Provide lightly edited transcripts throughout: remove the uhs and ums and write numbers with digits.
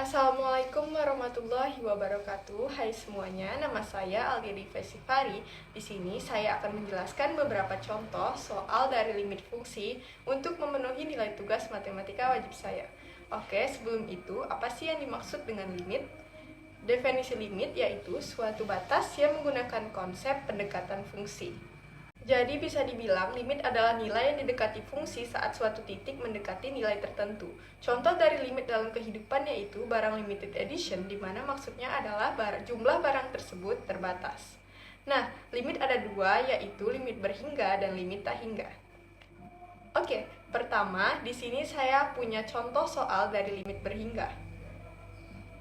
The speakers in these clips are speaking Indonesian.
Assalamualaikum warahmatullahi wabarakatuh. Hai semuanya, nama saya Aldia Divesifari. Di sini saya akan menjelaskan beberapa contoh soal dari limit fungsi untuk memenuhi nilai tugas matematika wajib saya. Oke, sebelum itu, apa sih yang dimaksud dengan limit? Definisi limit yaitu suatu batas yang menggunakan konsep pendekatan fungsi. Jadi bisa dibilang limit adalah nilai yang didekati fungsi saat suatu titik mendekati nilai tertentu. Contoh dari limit dalam kehidupan yaitu barang limited edition, di mana maksudnya adalah jumlah barang tersebut terbatas. Nah, limit ada dua, yaitu limit berhingga dan limit tak hingga. Oke, pertama di sini saya punya contoh soal dari limit berhingga.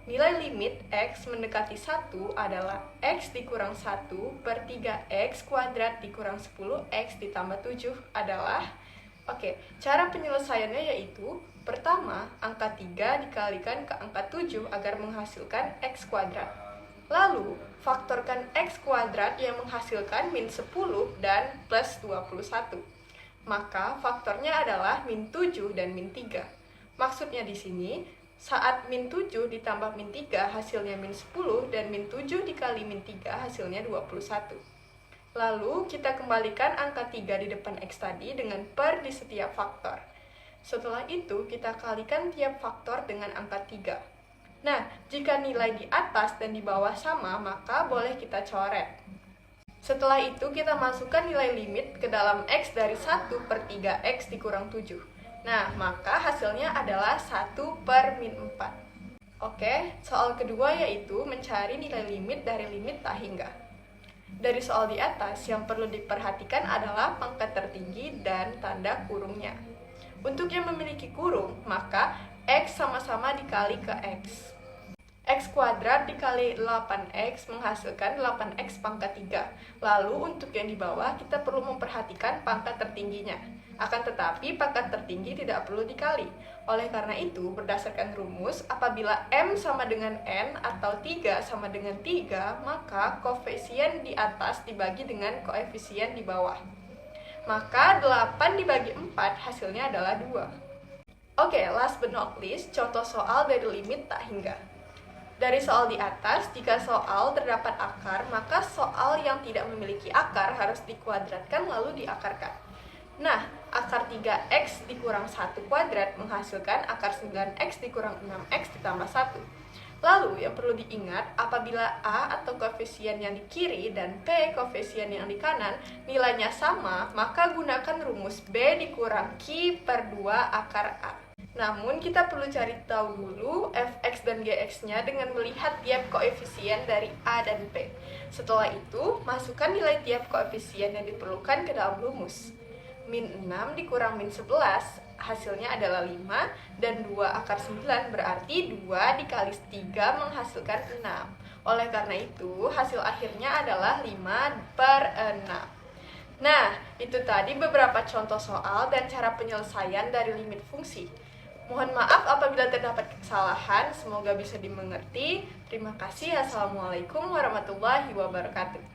Nilai limit X mendekati 1 adalah X dikurang 1 per 3X kuadrat dikurang 10X ditambah 7 adalah cara penyelesaiannya yaitu pertama, angka 3 dikalikan ke angka 7 agar menghasilkan X kuadrat. Lalu, faktorkan X kuadrat yang menghasilkan min 10 dan plus 21. Maka faktornya adalah min 7 dan min 3. Maksudnya di sini, saat min 7 ditambah min 3 hasilnya min 10 dan min 7 dikali min 3 hasilnya 21. Lalu kita kembalikan angka 3 di depan X tadi dengan per di setiap faktor. Setelah itu kita kalikan tiap faktor dengan angka 3. Nah, jika nilai di atas dan di bawah sama, maka boleh kita coret. Setelah itu kita masukkan nilai limit ke dalam X dari 1 per 3X dikurang 7. Nah, maka hasilnya adalah 1 per min 4. Oke, soal kedua yaitu mencari nilai limit dari limit tak hingga. Dari soal di atas, yang perlu diperhatikan adalah pangkat tertinggi dan tanda kurungnya. Untuk yang memiliki kurung, maka X sama-sama dikali ke X. X kuadrat dikali 8X menghasilkan 8X pangkat 3. Lalu untuk yang di bawah kita perlu memperhatikan pangkat tertingginya. Akan tetapi pangkat tertinggi tidak perlu dikali. Oleh karena itu, berdasarkan rumus, apabila M sama dengan N atau 3 sama dengan 3, maka koefisien di atas dibagi dengan koefisien di bawah. Maka 8 dibagi 4 hasilnya adalah 2. Oke, last but not least, contoh soal dari limit tak hingga. Dari soal di atas, jika soal terdapat akar, maka soal yang tidak memiliki akar harus dikuadratkan lalu diakarkan. Nah, akar 3X dikurang 1 kuadrat menghasilkan akar 9X dikurang 6X ditambah 1. Lalu, yang perlu diingat, apabila A atau koefisien yang di kiri dan P koefisien yang di kanan nilainya sama, maka gunakan rumus B dikurang Q per 2 akar A. Namun, kita perlu cari tahu dulu fx dan gx-nya dengan melihat tiap koefisien dari A dan P. Setelah itu, masukkan nilai tiap koefisien yang diperlukan ke dalam rumus. Min 6 dikurang min 11, hasilnya adalah 5, dan 2 akar 9 berarti 2 dikali 3 menghasilkan 6. Oleh karena itu, hasil akhirnya adalah 5 per 6. Nah, itu tadi beberapa contoh soal dan cara penyelesaian dari limit fungsi. Mohon maaf apabila terdapat kesalahan, semoga bisa dimengerti. Terima kasih. Assalamualaikum warahmatullahi wabarakatuh.